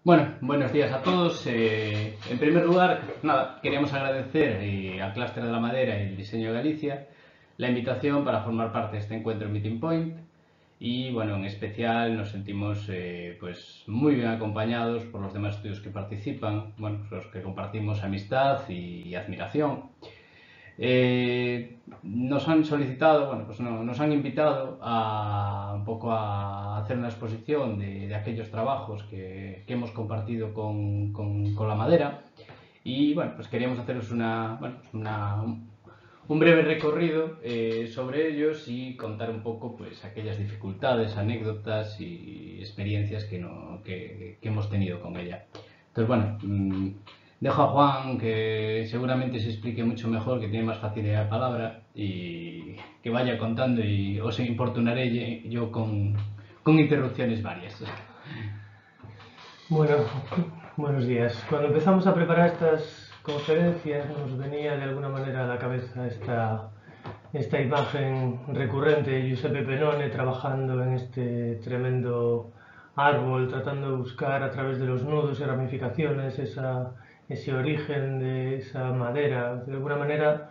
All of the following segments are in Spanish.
Bueno, buenos días a todos. En primer lugar, nada, queríamos agradecer al Clúster de la Madera y el Diseño de Galicia la invitación para formar parte de este encuentro Meeting Point y bueno, en especial nos sentimos pues muy bien acompañados por los demás estudios que participan, bueno, los que compartimos amistad y admiración. Nos han solicitado, bueno, pues no, nos han invitado a un poco a hacer una exposición de aquellos trabajos que hemos compartido con la madera y bueno, pues queríamos haceros un breve recorrido sobre ellos y contar un poco pues aquellas dificultades, anécdotas y experiencias que hemos tenido con ella. Entonces bueno, dejo a Juan que seguramente se explique mucho mejor, que tiene más facilidad de palabra y que vaya contando y os importunaré yo con interrupciones varias. Bueno, buenos días. Cuando empezamos a preparar estas conferencias nos venía de alguna manera a la cabeza esta imagen recurrente de Giuseppe Pennone trabajando en este tremendo árbol, tratando de buscar a través de los nudos y ramificaciones ese origen de esa madera. De alguna manera,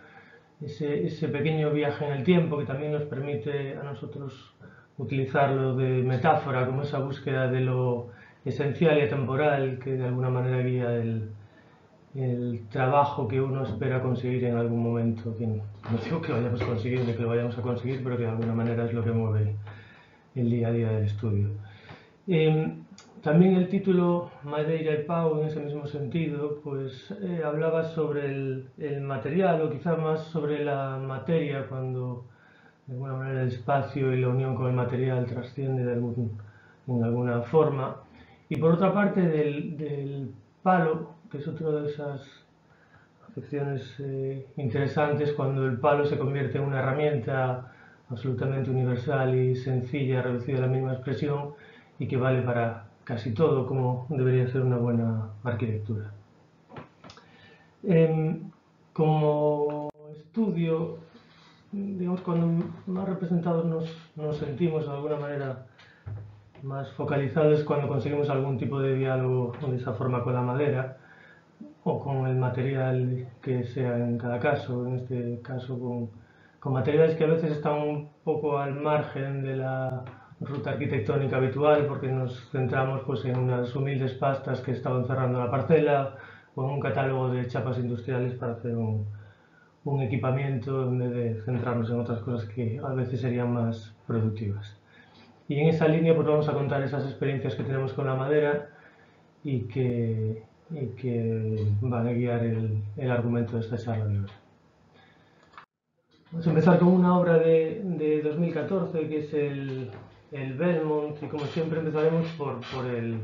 ese pequeño viaje en el tiempo que también nos permite a nosotros utilizarlo de metáfora, como esa búsqueda de lo esencial y atemporal que de alguna manera guía el trabajo que uno espera conseguir en algún momento. Que no digo que vayamos a conseguir ni que lo vayamos a conseguir, pero que de alguna manera es lo que mueve el día a día del estudio. También el título Madeira y Pau, en ese mismo sentido, pues hablaba sobre el material, o quizá más sobre la materia, cuando de alguna manera el espacio y la unión con el material trasciende en alguna forma. Y por otra parte del palo, que es otra de esas acepciones interesantes, cuando el palo se convierte en una herramienta absolutamente universal y sencilla, reducida a la misma expresión y que vale para casi todo, como debería ser una buena arquitectura. Como estudio, digamos, cuando más representados nos sentimos de alguna manera más focalizados cuando conseguimos algún tipo de diálogo de esa forma con la madera o con el material que sea en cada caso, en este caso con materiales que a veces están un poco al margen de la ruta arquitectónica habitual porque nos centramos pues, en unas humildes pastas que estaban cerrando la parcela o en un catálogo de chapas industriales para hacer un equipamiento en vez de centrarnos en otras cosas que a veces serían más productivas. Y en esa línea pues vamos a contar esas experiencias que tenemos con la madera y que van a guiar el argumento de esta charla de hoy. Vamos a empezar con una obra de 2014 que es el Belmont y como siempre empezaremos por el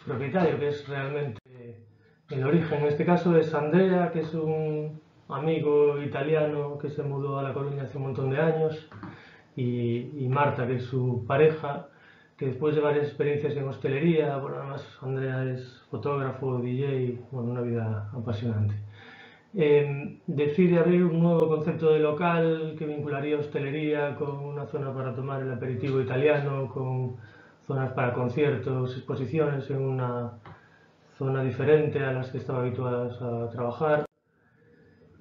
propietario que es realmente el origen. En este caso es Andrea, que es un amigo italiano que se mudó a La Coruña hace un montón de años y Marta, que es su pareja, que después de varias experiencias en hostelería, bueno, además Andrea es fotógrafo, DJ, bueno, una vida apasionante. Decide abrir un nuevo concepto de local que vincularía hostelería con una zona para tomar el aperitivo italiano, con zonas para conciertos, exposiciones en una zona diferente a las que estaba habituadas a trabajar.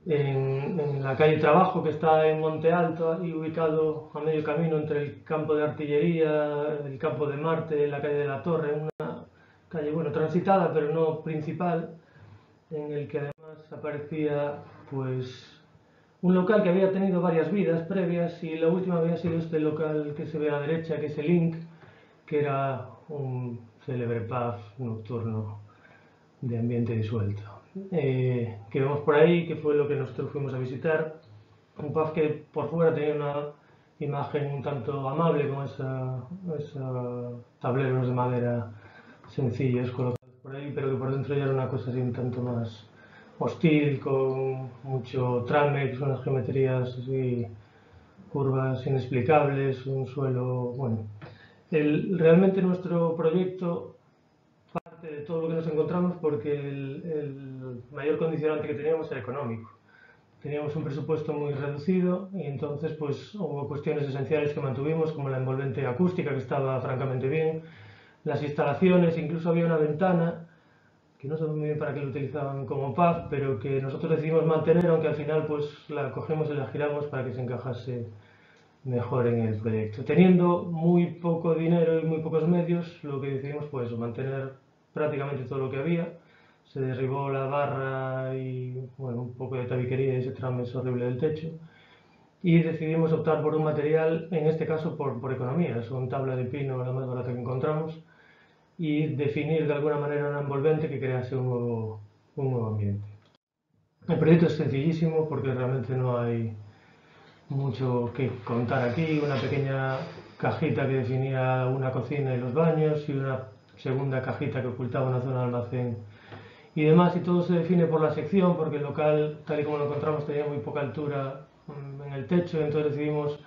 En la calle Trabajo, que está en Monte Alto y ubicado a medio camino entre el campo de artillería, el campo de Marte, la calle de la Torre, una calle bueno, transitada pero no principal, en el que además aparecía pues un local que había tenido varias vidas previas y la última había sido este local que se ve a la derecha, que es el Inc, que era un célebre pub nocturno de ambiente disuelto. Que vemos por ahí, que fue lo que nosotros fuimos a visitar. Un pub que por fuera tenía una imagen un tanto amable con esos tableros de madera sencillos colocados por ahí, pero que por dentro ya era una cosa así un tanto más hostil, con mucho tramex, unas geometrías así, curvas inexplicables, un suelo, bueno. Realmente nuestro proyecto parte de todo lo que nos encontramos porque el mayor condicionante que teníamos era económico. Teníamos un presupuesto muy reducido y entonces pues hubo cuestiones esenciales que mantuvimos como la envolvente acústica que estaba francamente bien, las instalaciones, incluso había una ventana que no sé muy bien para qué lo utilizaban como pub, pero que nosotros decidimos mantener, aunque al final pues la cogemos y la giramos para que se encajase mejor en el proyecto. Teniendo muy poco dinero y muy pocos medios, lo que decidimos fue eso, mantener prácticamente todo lo que había. Se derribó la barra y bueno, un poco de tabiquería y ese trames horrible del techo. Y decidimos optar por un material, en este caso por economía, son tabla de pino la más barata que encontramos, y definir de alguna manera una envolvente que crease un nuevo ambiente. El proyecto es sencillísimo porque realmente no hay mucho que contar aquí, una pequeña cajita que definía una cocina y los baños y una segunda cajita que ocultaba una zona de almacén y demás, y todo se define por la sección porque el local, tal y como lo encontramos, tenía muy poca altura en el techo, entonces decidimos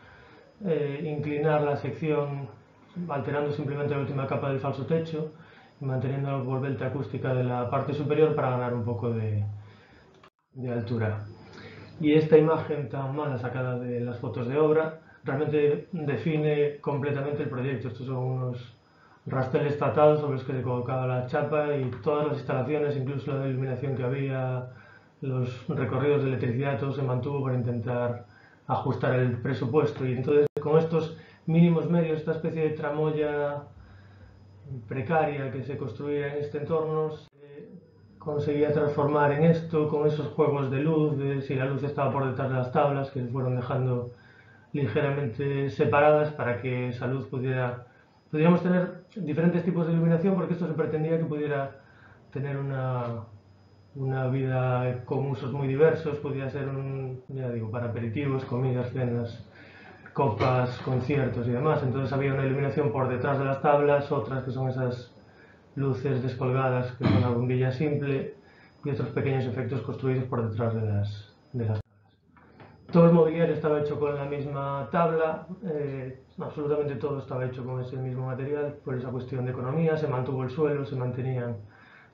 inclinar la sección alterando simplemente la última capa del falso techo y manteniendo la envolvente acústica de la parte superior para ganar un poco de altura. Y esta imagen tan mala sacada de las fotos de obra realmente define completamente el proyecto. Estos son unos rasteles tratados sobre los que se colocaba la chapa y todas las instalaciones, incluso la iluminación que había, los recorridos de electricidad, todo se mantuvo para intentar ajustar el presupuesto. Y entonces con estos mínimos medios, esta especie de tramoya precaria que se construía en este entorno, conseguía transformar en esto con esos juegos de luz, de si la luz estaba por detrás de las tablas, que se fueron dejando ligeramente separadas para que esa luz pudiéramos tener diferentes tipos de iluminación, porque esto se pretendía que pudiera tener una vida con usos muy diversos, podía ser ya digo, para aperitivos, comidas, cenas, copas, conciertos y demás. Entonces había una iluminación por detrás de las tablas, otras que son esas luces descolgadas que son la bombilla simple y otros pequeños efectos construidos por detrás de las tablas. Todo el mobiliario estaba hecho con la misma tabla, absolutamente todo estaba hecho con ese mismo material, por esa cuestión de economía, se mantuvo el suelo, se mantenían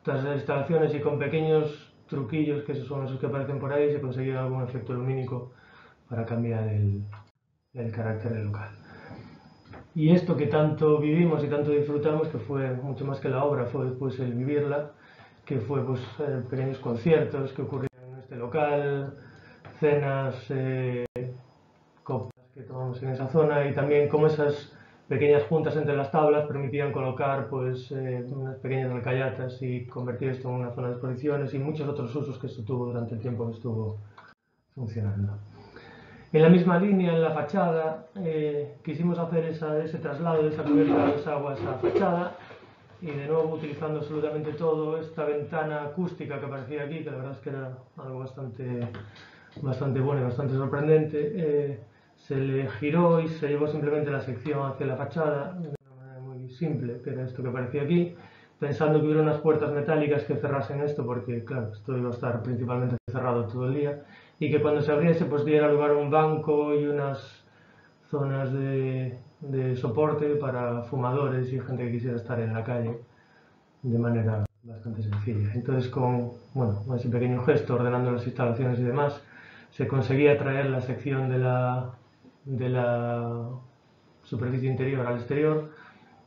todas las instalaciones y con pequeños truquillos, que son esos que aparecen por ahí, se conseguía algún efecto lumínico para cambiar el carácter del local. Y esto que tanto vivimos y tanto disfrutamos, que fue mucho más que la obra, fue después el vivirla, que fue pues pequeños conciertos que ocurrían en este local, cenas, copas que tomamos en esa zona y también como esas pequeñas juntas entre las tablas permitían colocar pues unas pequeñas alcayatas y convertir esto en una zona de exposiciones y muchos otros usos que esto tuvo durante el tiempo que estuvo funcionando. En la misma línea, en la fachada, quisimos hacer ese traslado de esa cubierta de agua a esa fachada y de nuevo utilizando absolutamente todo, esta ventana acústica que aparecía aquí, que la verdad es que era algo bastante bueno y bastante sorprendente, se le giró y se llevó simplemente la sección hacia la fachada de una manera muy simple, que era esto que aparecía aquí, pensando que hubiera unas puertas metálicas que cerrasen esto, porque claro, esto iba a estar principalmente cerrado todo el día, y que cuando se abriese pues diera lugar a un banco y unas zonas de soporte para fumadores y gente que quisiera estar en la calle de manera bastante sencilla. Entonces con ese pequeño gesto, ordenando las instalaciones y demás, se conseguía traer la sección de la superficie interior al exterior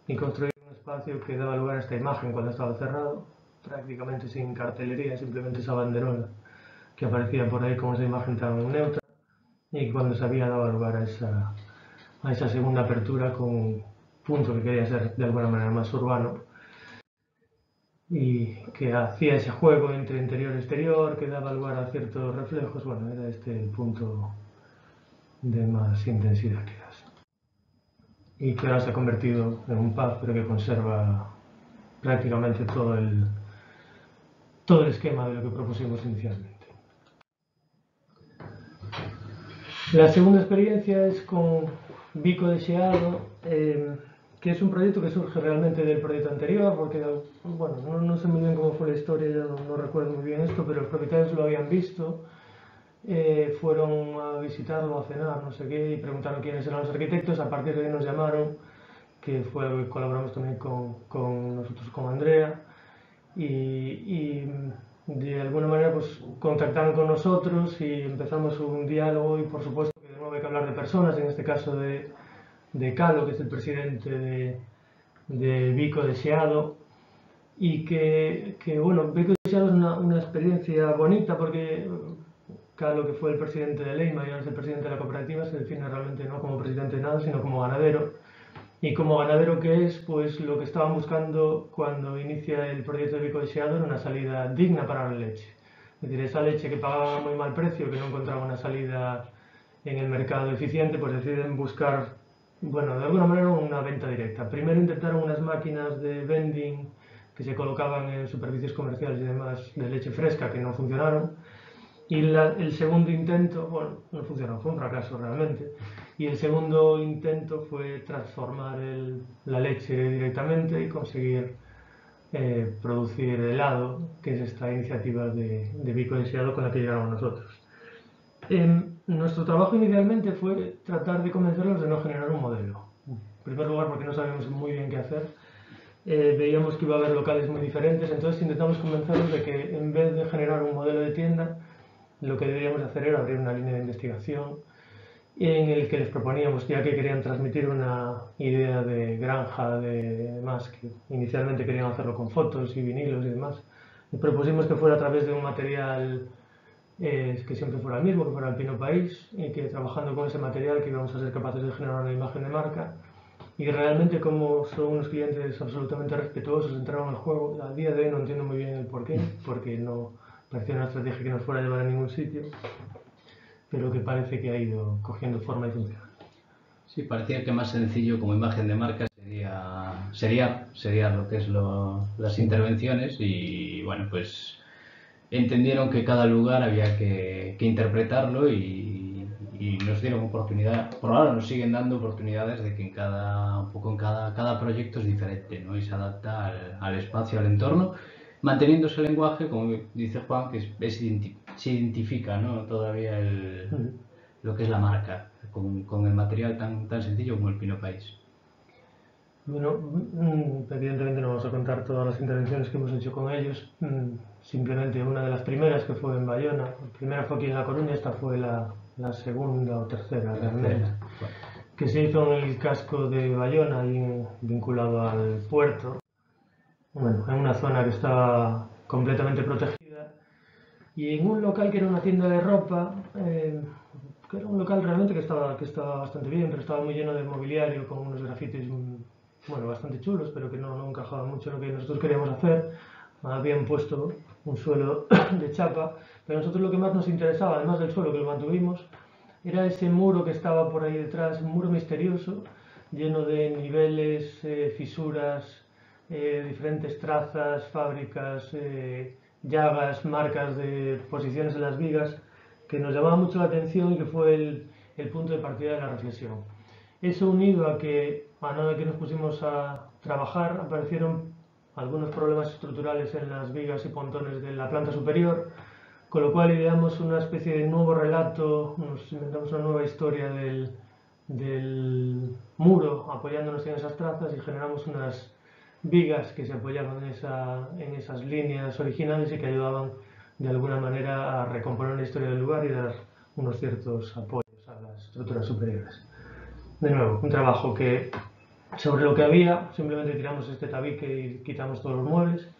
y construir un espacio que daba lugar a esta imagen cuando estaba cerrado, prácticamente sin cartelería, simplemente esa banderola que aparecía por ahí como esa imagen tan neutra y cuando se había dado lugar a esa segunda apertura con un punto que quería ser de alguna manera más urbano y que hacía ese juego entre interior y exterior, que daba lugar a ciertos reflejos. Bueno, era este el punto de más intensidad quizás. Y que ahora se ha convertido en un pub, pero que conserva prácticamente todo el esquema de lo que propusimos inicialmente. La segunda experiencia es con Bico de Xeado, que es un proyecto que surge realmente del proyecto anterior, porque bueno, no sé muy bien cómo fue la historia, yo no recuerdo muy bien esto, pero los propietarios lo habían visto, fueron a visitarlo, a cenar, no sé qué, y preguntaron quiénes eran los arquitectos, a partir de ahí nos llamaron, que colaboramos también con nosotros, con Andrea, y de alguna manera pues contactaron con nosotros y empezamos un diálogo y por supuesto que de nuevo hay que hablar de personas, en este caso de Calo, que es el presidente de Bico de Seado, y bueno, Bico de Seado es una experiencia bonita porque Calo, que fue el presidente de Leima y ahora es el presidente de la cooperativa, se define realmente no como presidente de nada, sino como ganadero. Y como ganadero que es, pues lo que estaban buscando cuando inicia el proyecto de Bico de Seado era una salida digna para la leche. Es decir, esa leche que pagaba muy mal precio, que no encontraba una salida en el mercado eficiente, pues deciden buscar, bueno, de alguna manera una venta directa. Primero intentaron unas máquinas de vending que se colocaban en superficies comerciales y demás de leche fresca que no funcionaron. Y el segundo intento, bueno, no funcionó, fue un fracaso realmente. Y el segundo intento fue transformar la leche directamente y conseguir producir helado, que es esta iniciativa de Bico de Seado con la que llegamos nosotros. Nuestro trabajo inicialmente fue tratar de convencerlos de no generar un modelo. En primer lugar, porque no sabíamos muy bien qué hacer. Veíamos que iba a haber locales muy diferentes, entonces intentamos convencerlos de que en vez de generar un modelo de tienda, lo que deberíamos hacer era abrir una línea de investigación en el que les proponíamos, ya que querían transmitir una idea de granja, de demás, que inicialmente querían hacerlo con fotos y vinilos y demás, les propusimos que fuera a través de un material que siempre fuera el mismo, que fuera el Pino País, y que trabajando con ese material que íbamos a ser capaces de generar una imagen de marca. Y realmente, como son unos clientes absolutamente respetuosos, entraron al juego. A día de hoy no entiendo muy bien el porqué, porque no parecía una estrategia que nos fuera a llevar a ningún sitio, pero que parece que ha ido cogiendo forma y función. Sí, parecía que más sencillo como imagen de marca sería lo que es las intervenciones y bueno, pues entendieron que cada lugar había que interpretarlo y nos dieron oportunidad, por ahora nos siguen dando oportunidades de que cada proyecto es diferente, ¿no? Y se adapta al espacio, al entorno, manteniendo ese lenguaje, como dice Juan, que se identifica, ¿no? Todavía lo que es la marca, con el material tan sencillo como el Pino País. Bueno, evidentemente no vamos a contar todas las intervenciones que hemos hecho con ellos, simplemente una de las primeras que fue en Bayona. La primera fue aquí en La Coruña, esta fue la segunda o tercera realmente, que se hizo en el casco de Bayona, ahí vinculado al puerto, bueno, en una zona que estaba completamente protegida, y en un local que era una tienda de ropa, que era un local realmente que estaba bastante bien, pero estaba muy lleno de mobiliario con unos grafitis bueno, bastante chulos, pero que no encajaban mucho en lo que nosotros queríamos hacer. Habían puesto un suelo de chapa, pero a nosotros lo que más nos interesaba, además del suelo que lo mantuvimos, era ese muro que estaba por ahí detrás, un muro misterioso, lleno de niveles, fisuras, diferentes trazas, fábricas, llagas, marcas de posiciones en las vigas, que nos llamaba mucho la atención y que fue el punto de partida de la reflexión. Eso unido a que, a nada que nos pusimos a trabajar, aparecieron algunos problemas estructurales en las vigas y pontones de la planta superior, con lo cual ideamos una especie de nuevo relato, nos inventamos una nueva historia del muro apoyándonos en esas trazas y generamos unas vigas que se apoyaban en esas líneas originales y que ayudaban de alguna manera a recomponer la historia del lugar y dar unos ciertos apoyos a las estructuras superiores. De nuevo, un trabajo que sobre lo que había, simplemente tiramos este tabique y quitamos todos los muebles.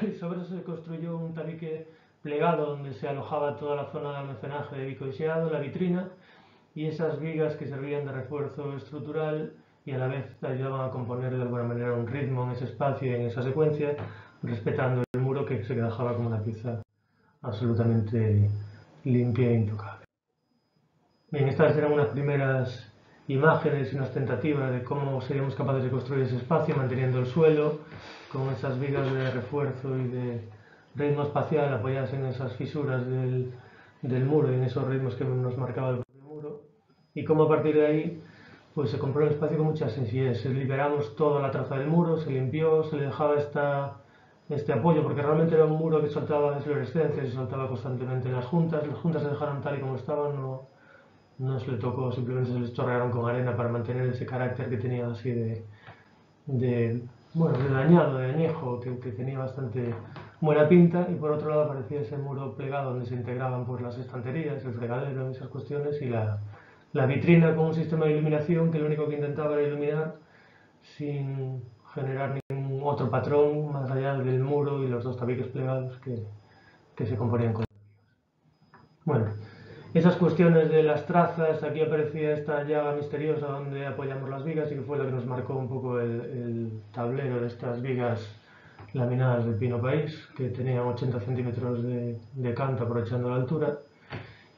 Y sobre eso se construyó un tabique plegado donde se alojaba toda la zona de almacenaje de Bico de Seado, la vitrina, y esas vigas que servían de refuerzo estructural y a la vez ayudaban a componer de alguna manera un ritmo en ese espacio y en esa secuencia, respetando el muro que se dejaba como una pieza absolutamente limpia e intocable. Bien, estas eran unas primeras imágenes y unas tentativas de cómo seríamos capaces de construir ese espacio manteniendo el suelo con esas vigas de refuerzo y de ritmo espacial apoyadas en esas fisuras del muro y en esos ritmos que nos marcaba el propio muro, y cómo a partir de ahí pues se compró el espacio con mucha sencillez. Liberamos toda la traza del muro, se limpió, se le dejaba este apoyo, porque realmente era un muro que soltaba desflorescencias y soltaba constantemente en las juntas se dejaron tal y como estaban, no se le tocó, simplemente se les chorrearon con arena para mantener ese carácter que tenía así bueno, de dañado, de añejo, que tenía bastante buena pinta, y por otro lado aparecía ese muro plegado donde se integraban pues las estanterías, el fregadero, esas cuestiones, y la vitrina con un sistema de iluminación que lo único que intentaba era iluminar sin generar ningún otro patrón más allá del muro y los dos tabiques plegados que se componían con. Bueno, esas cuestiones de las trazas, aquí aparecía esta llaga misteriosa donde apoyamos las vigas y que fue lo que nos marcó un poco el tablero de estas vigas laminadas de pino país, que tenían 80 centímetros de canto aprovechando la altura,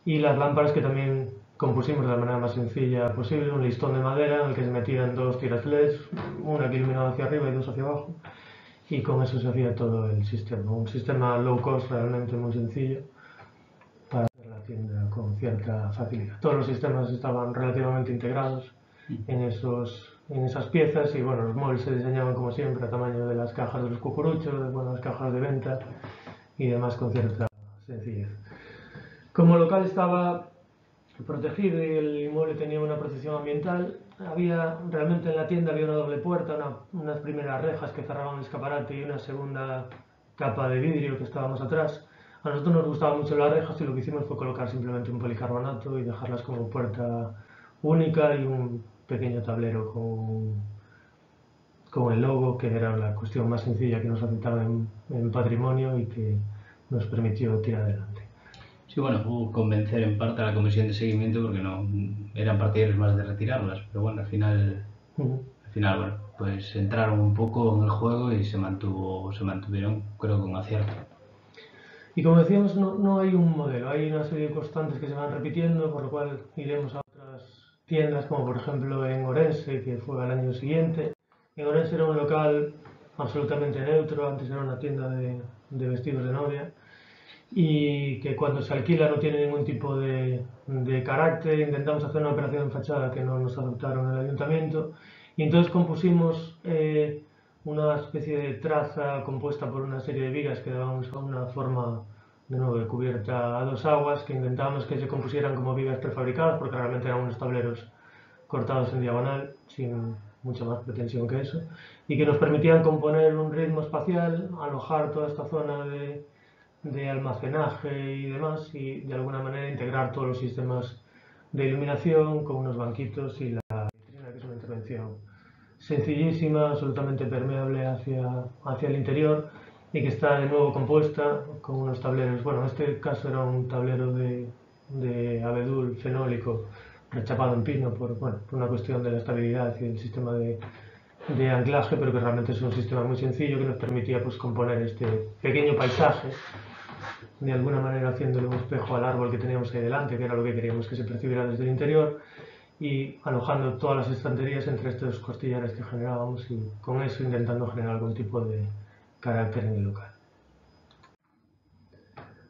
y las lámparas que también compusimos de la manera más sencilla posible, un listón de madera en el que se metían dos tiras LEDs, una que iluminaba hacia arriba y dos hacia abajo, y con eso se hacía todo el sistema. Un sistema low cost realmente muy sencillo para hacer la tienda con cierta facilidad. Todos los sistemas estaban relativamente integrados en esas piezas y bueno, los móviles se diseñaban como siempre a tamaño de las cajas de los cucuruchos, de las cajas de venta y demás con cierta sencillez. Como el local estaba protegido y el inmueble tenía una protección ambiental, realmente en la tienda había una doble puerta, unas primeras rejas que cerraban el escaparate y una segunda capa de vidrio que estábamos atrás. A nosotros nos gustaban mucho las rejas y lo que hicimos fue colocar simplemente un policarbonato y dejarlas como puerta única y un pequeño tablero con el logo, que era la cuestión más sencilla que nos afectaba en patrimonio y que nos permitió tirar adelante. Sí, bueno, hubo que convencer en parte a la comisión de seguimiento porque no eran partidarios más de retirarlas, pero bueno, al final bueno, pues entraron un poco en el juego y se mantuvieron, creo, con acierto. Y como decíamos, no hay un modelo, hay una serie de constantes que se van repitiendo, por lo cual iremos a otras tiendas, como por ejemplo en Orense, que fue al año siguiente. En Orense era un local absolutamente neutro, antes era una tienda de vestidos de novia, y que cuando se alquila no tiene ningún tipo de carácter. Intentamos hacer una operación en fachada que no nos aceptaron en el ayuntamiento, y entonces compusimos una especie de traza compuesta por una serie de vigas que daban una forma de nuevo de cubierta a dos aguas, que intentábamos que se compusieran como vigas prefabricadas porque realmente eran unos tableros cortados en diagonal sin mucha más pretensión que eso, y que nos permitían componer un ritmo espacial, alojar toda esta zona de almacenaje y demás, y de alguna manera integrar todos los sistemas de iluminación con unos banquitos y la vitrina, que es una intervención sencillísima, absolutamente permeable hacia el interior y que está de nuevo compuesta con unos tableros. Bueno, en este caso era un tablero de abedul fenólico rechapado en pino por una cuestión de la estabilidad y del sistema de anclaje, pero que realmente es un sistema muy sencillo que nos permitía pues componer este pequeño paisaje, de alguna manera haciéndole un espejo al árbol que teníamos ahí delante, que era lo que queríamos que se percibiera desde el interior, y alojando todas las estanterías entre estos costillares que generábamos y con eso intentando generar algún tipo de carácter en el local.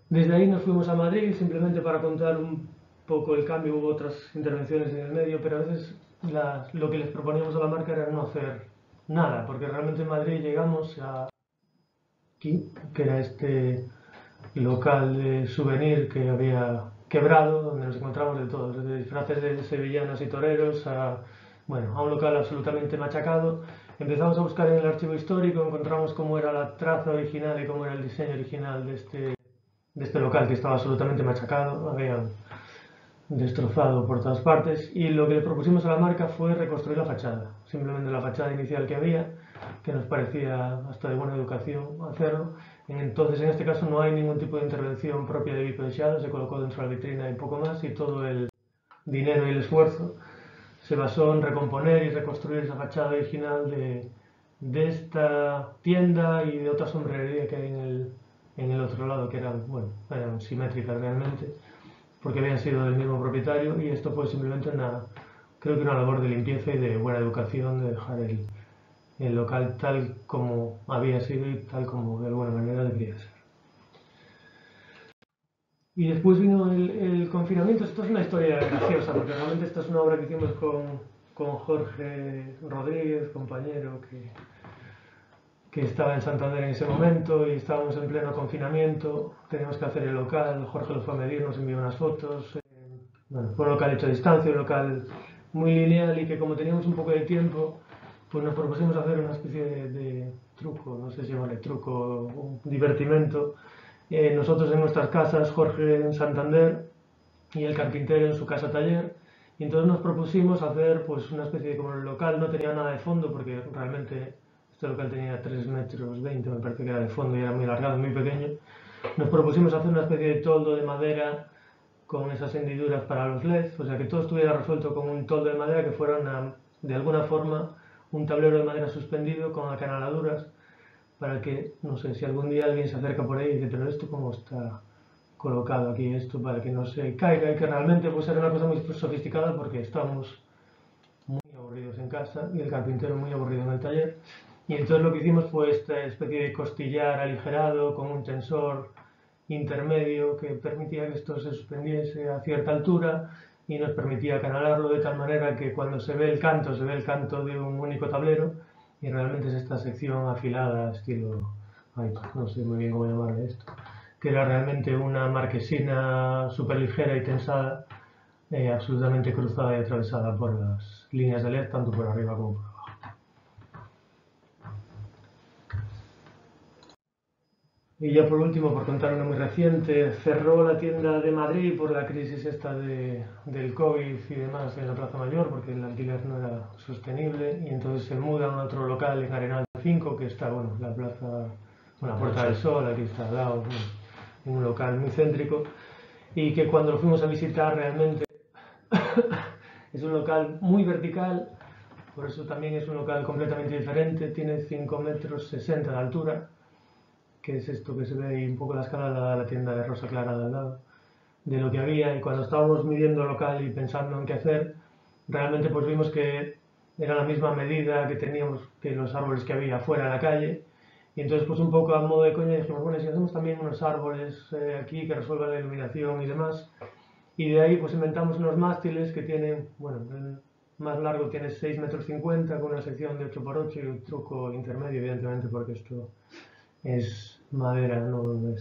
Desde ahí nos fuimos a Madrid simplemente para contar un poco el cambio. Hubo otras intervenciones en el medio, pero a veces lo que les proponíamos a la marca era no hacer nada, porque realmente en Madrid llegamos a aquí, que era este local de souvenir que había quebrado, donde nos encontramos de todo, desde disfraces de sevillanas y toreros a un local absolutamente machacado. Empezamos a buscar en el archivo histórico, encontramos cómo era la traza original y cómo era el diseño original de este local, que estaba absolutamente machacado, habían destrozado por todas partes, y lo que le propusimos a la marca fue reconstruir la fachada, simplemente la fachada inicial que había, que nos parecía hasta de buena educación hacerlo. Entonces, en este caso no hay ningún tipo de intervención propia de Vico de Xado, se colocó dentro de la vitrina y poco más, y todo el dinero y el esfuerzo se basó en recomponer y reconstruir esa fachada original de esta tienda y de otra sombrerería que hay en el otro lado, que eran simétricas realmente, porque habían sido del mismo propietario, y esto fue simplemente creo que una labor de limpieza y de buena educación, de dejar el local tal como había sido y tal como de alguna manera debería ser. Y después vino el confinamiento. Esto es una historia graciosa, porque realmente esta es una obra que hicimos con Jorge Rodríguez, compañero que estaba en Santander en ese momento, y estábamos en pleno confinamiento, teníamos que hacer el local, Jorge lo fue a medir, nos envió unas fotos. Fue un local hecho a distancia, un local muy lineal, y que como teníamos un poco de tiempo, pues nos propusimos hacer una especie de truco, no sé si llamarle truco, un divertimento. Nosotros en nuestras casas, Jorge en Santander y el carpintero en su casa taller, Y entonces nos propusimos hacer pues una especie de, como el local no tenía nada de fondo, porque realmente este local tenía 3 metros 20, me parece que era de fondo y era muy alargado, muy pequeño, nos propusimos hacer una especie de toldo de madera con esas hendiduras para los LEDs, o sea que todo estuviera resuelto con un toldo de madera que fuera de alguna forma un tablero de madera suspendido con acanaladuras para que, no sé, si algún día alguien se acerca por ahí y dice, pero esto cómo está colocado aquí, esto para que no se caiga, y que realmente pues era una cosa muy sofisticada porque estábamos muy aburridos en casa y el carpintero muy aburrido en el taller. Y entonces lo que hicimos fue esta especie de costillar aligerado con un tensor intermedio que permitía que esto se suspendiese a cierta altura y nos permitía canalarlo de tal manera que cuando se ve el canto de un único tablero y realmente es esta sección afilada estilo, ay, no sé muy bien cómo llamarle esto, que era realmente una marquesina súper ligera y tensada, absolutamente cruzada y atravesada por las líneas de LED, tanto por arriba como por abajo. Y ya por último, por contar una muy reciente, cerró la tienda de Madrid por la crisis esta del COVID y demás en la Plaza Mayor, porque el alquiler no era sostenible, y entonces se mudan a otro local en Arenal 5, que está, bueno, la plaza, bueno, la Puerta del Sol, aquí está al lado, bueno, en un local muy céntrico, y que cuando lo fuimos a visitar realmente es un local muy vertical, por eso también es un local completamente diferente, tiene 5 metros 60 de altura, que es esto que se ve ahí un poco la escala de la tienda de Rosa Clara de al lado, de lo que había, y cuando estábamos midiendo el local y pensando en qué hacer, realmente pues vimos que era la misma medida que teníamos que los árboles que había fuera en la calle, y entonces pues un poco a modo de coña dijimos, bueno, si hacemos también unos árboles aquí que resuelvan la iluminación y demás, y de ahí pues inventamos unos mástiles que tienen, bueno, el más largo tiene 6 metros 50 con una sección de 8x8 y un truco intermedio, evidentemente, porque esto es madera, no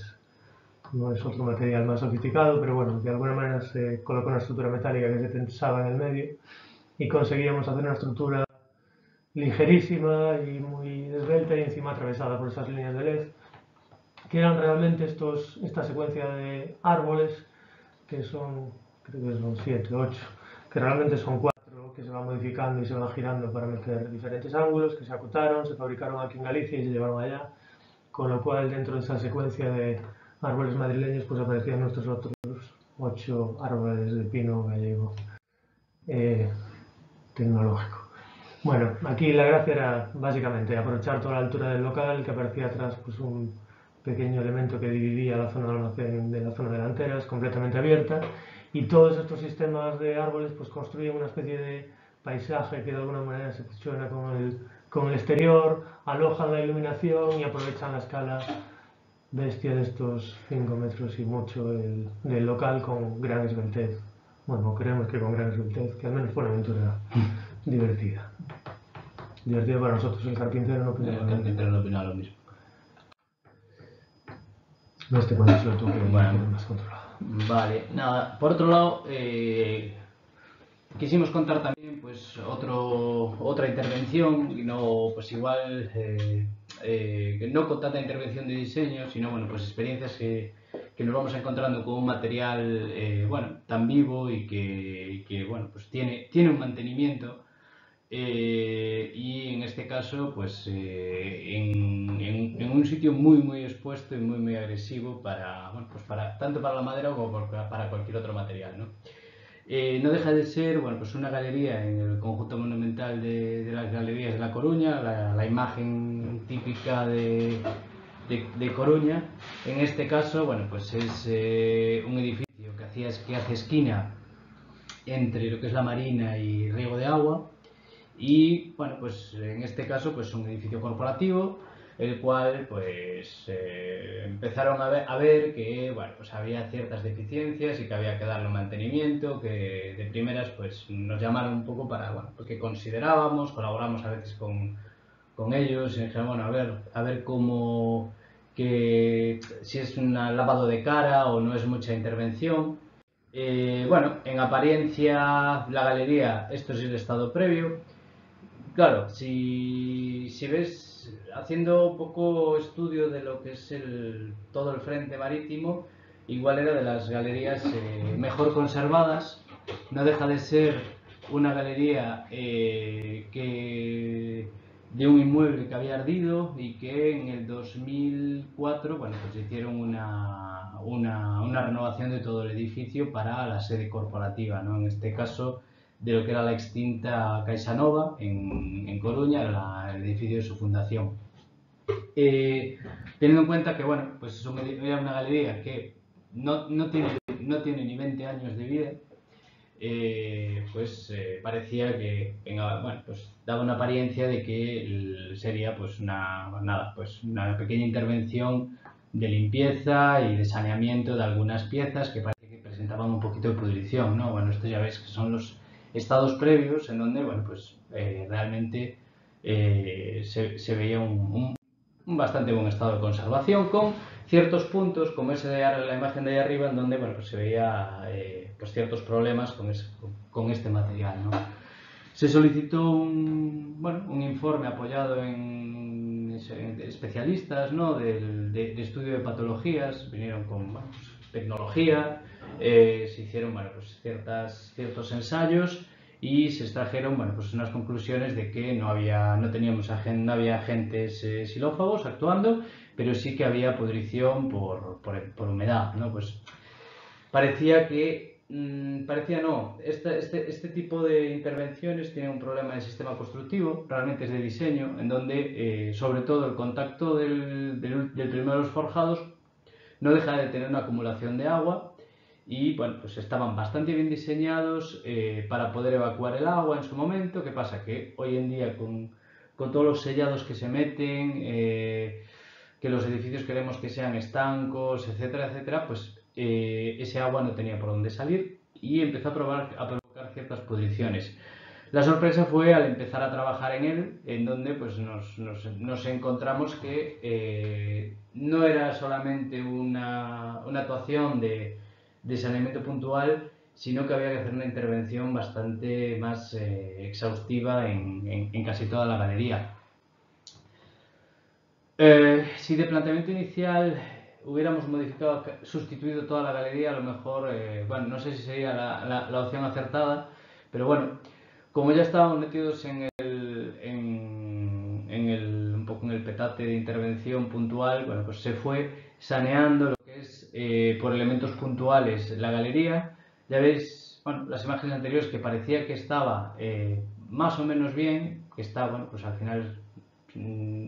es otro material más sofisticado, pero bueno, de alguna manera se colocó una estructura metálica que se tensaba en el medio y conseguíamos hacer una estructura ligerísima y muy esbelta y encima atravesada por esas líneas de LED, que eran realmente esta secuencia de árboles que son, creo que son 7, 8, que realmente son 4, que se van modificando y se van girando para meter diferentes ángulos, que se acotaron, se fabricaron aquí en Galicia y se llevaron allá, con lo cual dentro de esa secuencia de árboles madrileños pues aparecían nuestros otros 8 árboles de pino gallego tecnológico. Bueno, aquí la gracia era básicamente aprovechar toda la altura del local, que aparecía atrás pues un pequeño elemento que dividía la zona de almacén de la zona delantera, es completamente abierta, y todos estos sistemas de árboles pues construyen una especie de paisaje que de alguna manera se fusiona con el exterior, alojan la iluminación y aprovechan la escala bestia de estos 5 metros y mucho del local con gran esbeltez. Bueno, creemos que con gran esbeltez, que al menos fue una aventura divertida. Divertido para nosotros, el carpintero no opinaba. El carpintero no opinaba lo mismo. No te cuéntaselo tú, que Bueno, más controlado. Vale, nada, por otro lado, quisimos contar también pues otra intervención, y no pues igual que no con tanta intervención de diseño, sino bueno pues experiencias que nos vamos encontrando con un material bueno tan vivo y que bueno pues tiene un mantenimiento. Y en este caso, pues en un sitio muy expuesto y muy agresivo para, bueno, pues tanto para la madera como para cualquier otro material, ¿no? No deja de ser bueno, pues una galería en el conjunto monumental de las galerías de La Coruña, la imagen típica de Coruña. En este caso, bueno, pues es un edificio que hace esquina entre lo que es la Marina y Riego de Agua. Y bueno, pues en este caso pues un edificio corporativo, el cual pues empezaron a ver que bueno, pues había ciertas deficiencias y que había que darle un mantenimiento, que de primeras pues nos llamaron un poco para, bueno, porque considerábamos, colaboramos a veces con ellos, y dijeron, bueno, a ver cómo, que si es un lavado de cara o no es mucha intervención. Bueno, en apariencia la galería, esto es el estado previo. Claro, si ves, haciendo un poco estudio de lo que es todo el frente marítimo, igual era de las galerías mejor conservadas, no deja de ser una galería de un inmueble que había ardido y que en el 2004, bueno, pues hicieron una renovación de todo el edificio para la sede corporativa, ¿no? En este caso, de lo que era la extinta Caixa Nova en Coruña, el edificio de su fundación. Teniendo en cuenta que, bueno, pues era una galería que no tiene ni 20 años de vida, parecía que bueno, pues daba una apariencia de que sería pues una pequeña intervención de limpieza y de saneamiento de algunas piezas que parece que presentaban un poquito de pudrición, ¿no? Bueno, esto ya ves que son los estados previos en donde, bueno, pues realmente se veía un bastante buen estado de conservación, con ciertos puntos, como ese de la imagen de ahí arriba, en donde bueno, pues se veía pues ciertos problemas con este material, ¿no? Se solicitó un informe apoyado en especialistas, ¿no? de estudio de patologías, vinieron con bueno, pues, tecnología, se hicieron bueno, pues ciertos ensayos y se extrajeron bueno, pues unas conclusiones de que no había agentes xilófagos actuando, pero sí que había pudrición por humedad, ¿no? Pues parecía no, este tipo de intervenciones tienen un problema del sistema constructivo, realmente es de diseño, en donde sobre todo el contacto del primero de los forjados no deja de tener una acumulación de agua y bueno, pues estaban bastante bien diseñados para poder evacuar el agua en su momento. ¿Qué pasa? Que hoy en día con todos los sellados que se meten, que los edificios queremos que sean estancos, etcétera, etcétera, pues ese agua no tenía por dónde salir y empezó a provocar ciertas pudriciones. La sorpresa fue al empezar a trabajar en él, en donde pues, nos encontramos que no era solamente una actuación de saneamiento puntual, sino que había que hacer una intervención bastante más exhaustiva en casi toda la galería. Si de planteamiento inicial hubiéramos sustituido toda la galería, a lo mejor, bueno, no sé si sería la opción acertada, pero bueno, como ya estábamos metidos un poco en el petate de intervención puntual, bueno, pues se fue saneando lo que es por elementos puntuales la galería. Ya veis, bueno, las imágenes anteriores que parecía que estaba más o menos bien, que está, bueno, pues al final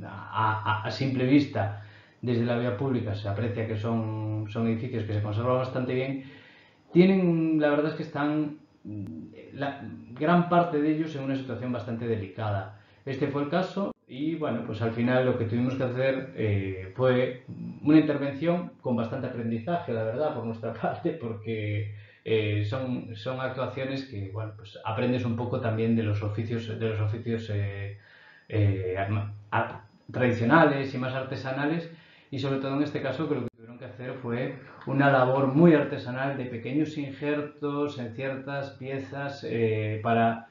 a simple vista desde la vía pública se aprecia que son edificios que se conservan bastante bien. La verdad es que están gran parte de ellos en una situación bastante delicada. Este fue el caso y bueno, pues al final lo que tuvimos que hacer fue una intervención con bastante aprendizaje, la verdad, por nuestra parte, porque son actuaciones que bueno, pues aprendes un poco también de los oficios tradicionales y más artesanales, y sobre todo en este caso que lo que tuvieron que hacer fue una labor muy artesanal de pequeños injertos en ciertas piezas para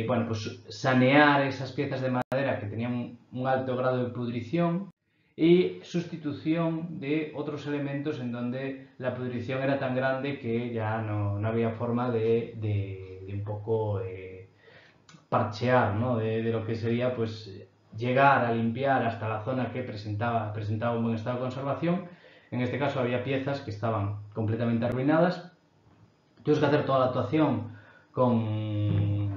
bueno, pues sanear esas piezas de madera que tenían un alto grado de pudrición y sustitución de otros elementos en donde la pudrición era tan grande que ya no había forma de un poco parchear, ¿no? de lo que sería pues llegar a limpiar hasta la zona que presentaba un buen estado de conservación. En este caso había piezas que estaban completamente arruinadas. Tuvimos que hacer toda la actuación con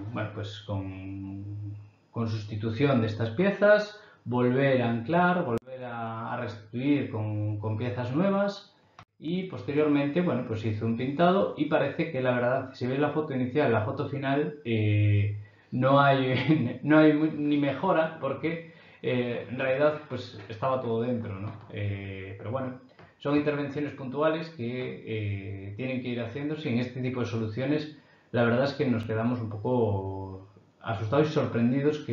sustitución de estas piezas, volver a anclar, volver a restituir con piezas nuevas y posteriormente, bueno, pues se hizo un pintado y parece que la verdad, si veis la foto inicial, la foto final, no hay ni mejora porque en realidad pues estaba todo dentro, ¿no? Pero bueno, son intervenciones puntuales que tienen que ir haciéndose. En este tipo de soluciones la verdad es que nos quedamos un poco asustados y sorprendidos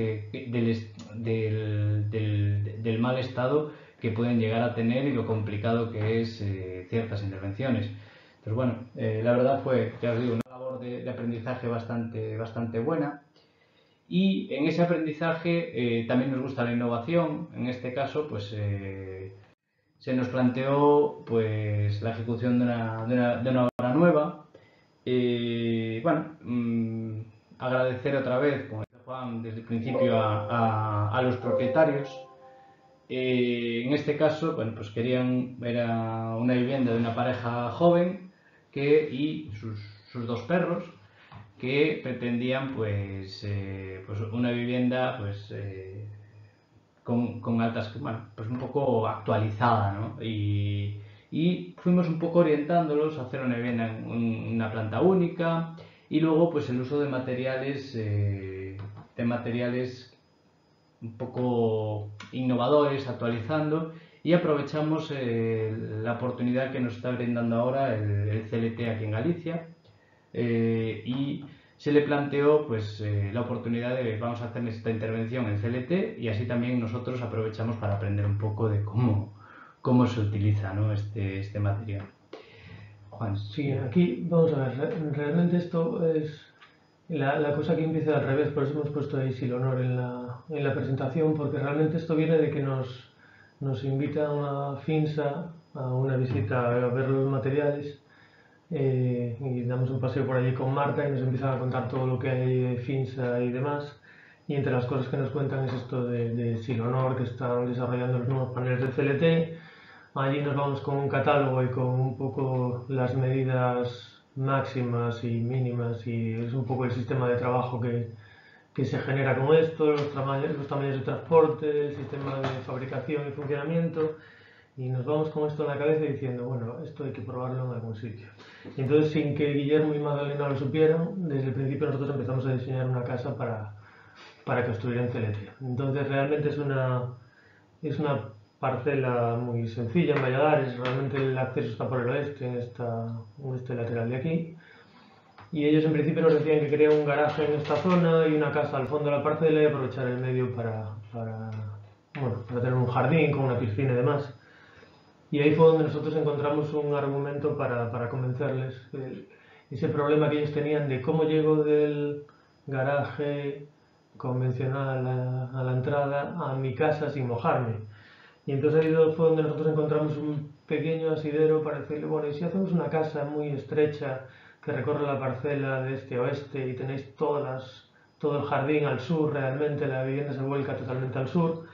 del mal estado que pueden llegar a tener y lo complicado que es ciertas intervenciones. Entonces bueno, la verdad fue, ya os digo, una labor de aprendizaje bastante buena. Y en ese aprendizaje también nos gusta la innovación. En este caso, pues se nos planteó pues la ejecución de una obra nueva Bueno, agradecer otra vez, como dice Juan, desde el principio a los propietarios. En este caso, bueno, pues era una vivienda de una pareja joven y sus dos perros que pretendían pues una vivienda con altas, bueno, pues un poco actualizada, ¿no? Y fuimos un poco orientándolos a hacer una vivienda en una planta única y luego pues el uso de materiales un poco innovadores, actualizando, y aprovechamos la oportunidad que nos está brindando ahora el CLT aquí en Galicia, y se le planteó la oportunidad de vamos a hacer esta intervención en CLT y así también nosotros aprovechamos para aprender un poco de cómo se utiliza, ¿no?, este material. Juan. Sí, aquí vamos a ver, realmente esto es la cosa que empieza al revés, por eso hemos puesto ahí Silonor en la presentación, porque realmente esto viene de que nos invitan a Finsa a una visita a ver los materiales, y damos un paseo por allí con Marta y nos empiezan a contar todo lo que hay de Finsa y demás. Y entre las cosas que nos cuentan es esto de Silonor, que están desarrollando los nuevos paneles de CLT. Allí nos vamos con un catálogo y con un poco las medidas máximas y mínimas, y es un poco el sistema de trabajo que se genera con esto, los tamaños de transporte, el sistema de fabricación y funcionamiento, y nos vamos con esto en la cabeza diciendo, bueno, esto hay que probarlo en algún sitio. Y entonces, sin que Guillermo y Magdalena lo supieran, desde el principio nosotros empezamos a diseñar una casa para construir en CLT. Entonces realmente es una parcela muy sencilla en Valladares, realmente el acceso está por el oeste, en este lateral de aquí, y ellos en principio nos decían que querían un garaje en esta zona y una casa al fondo de la parcela y aprovechar el medio para tener un jardín con una piscina y demás. Y ahí fue donde nosotros encontramos un argumento para convencerles ese problema que ellos tenían de cómo llego del garaje convencional a la entrada a mi casa sin mojarme. Y entonces ahí fue donde nosotros encontramos un pequeño asidero para decirle, bueno, y si hacemos una casa muy estrecha que recorre la parcela de este a oeste y tenéis todo el jardín al sur, realmente la vivienda se vuelca totalmente al sur,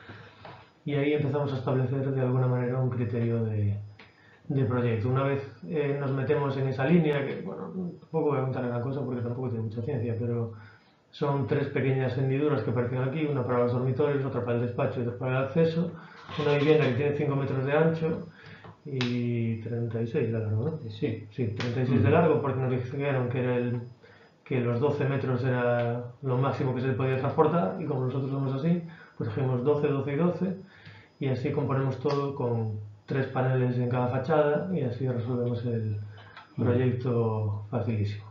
y ahí empezamos a establecer de alguna manera un criterio de proyecto. Una vez nos metemos en esa línea, que bueno, tampoco voy a contar una cosa porque tampoco tiene mucha ciencia, pero son tres pequeñas hendiduras que aparecen aquí, una para los dormitorios, otra para el despacho y otra para el acceso. Una vivienda que tiene 5 metros de ancho y 36 de largo, ¿no? Sí, 36 de largo, porque nos dijeron que los 12 metros era lo máximo que se podía transportar, y como nosotros somos así, pues dijimos 12, 12 y 12, y así componemos todo con 3 paneles en cada fachada y así resolvemos el proyecto facilísimo.